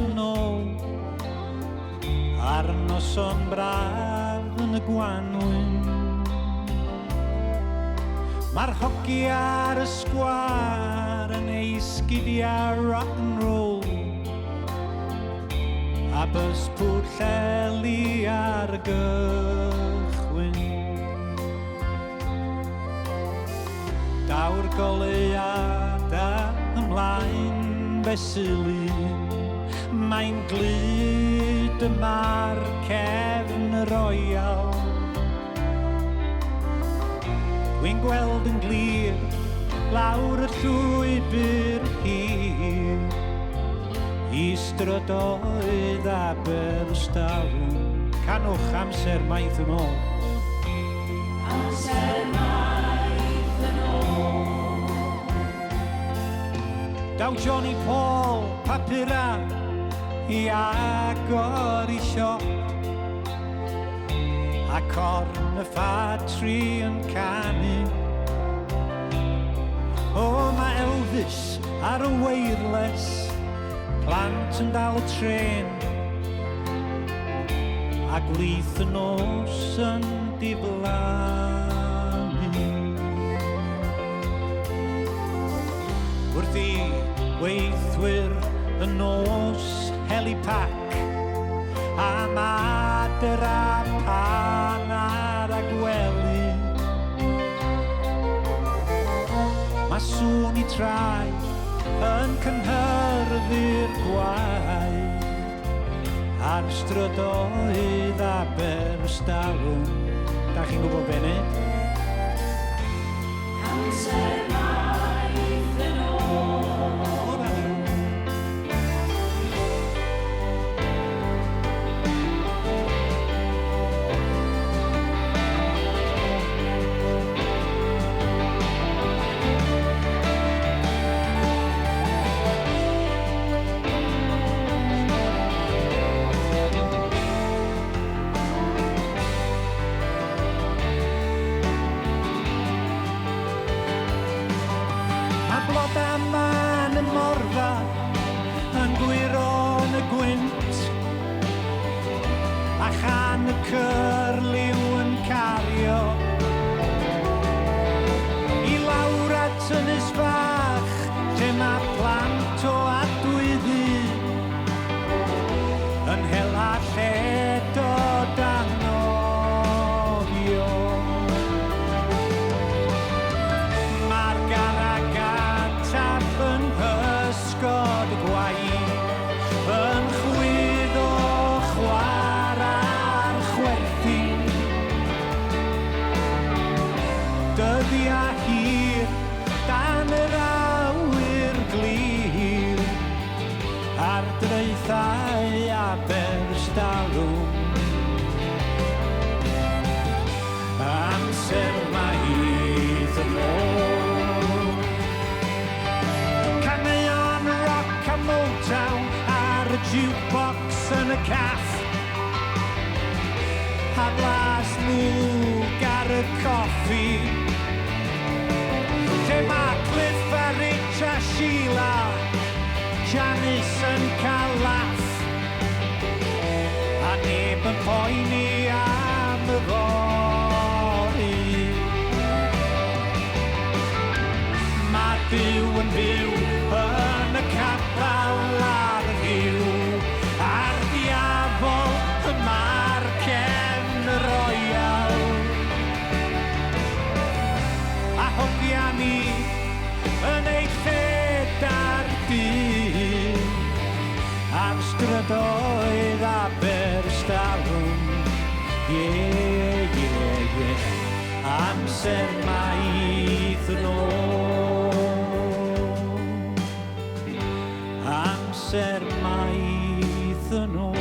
yn ôl ar noson braf yn y Gwanwyn. Mae'r hoci ar y sgwar yn ei sgidiau rock and roll, a bys Pwllheli ar y gychwyn. Daw'r goleuad a ymlaen fesul un, mae'n glyd yma'r cefn y roial. Dwi'n gweld yn glir lawr y llwybr hir i strydoedd Aberystawn. Canwch amser maith yn ôl. Amser maith yn ôl. Daw Johnny Paul papura i agor i siop, a corn y ffatri yn canu. O, mae Elvis ar y wireless, plant yn dal y tren, a gwlith y nos yn diflannu. Wrth i weithwyr y nos helipac a mater a pan ar y gwely, mae sŵn i traeth yn cynhyrfu'r gwaith ar strydoedd Aberystawn. Da chi'n gwybod be nid? Amser maith yn ôl. Yn gwynt, a chan y cyrliw yn cario i lawr at ynys fach, lle mae plant o adwyddu yn hela lled o danofio. Mae'r garagataf yn hysgod y gwaith yn chwyddo chwara'r chwerthu. Dyddiau hir dan yr awyr glir ar draethau Aberystawn. Amser maith yn ôl. Caneuon rock a Motown ar y jukebox yn y caff, a glas mwg ar y coffi, lle mae Cliff a Rich a Sheila, Janice yn cael laff, a neb yn poeni am y fory. Mae byw yn fyw yn y capel ar y rhyw, a'r diafol yma'r cefn y roial. A hogia ni yn ei lled ar dyn ar strydoedd Aberystawn. Amser maith yn ôl. Amser maith yn ôl.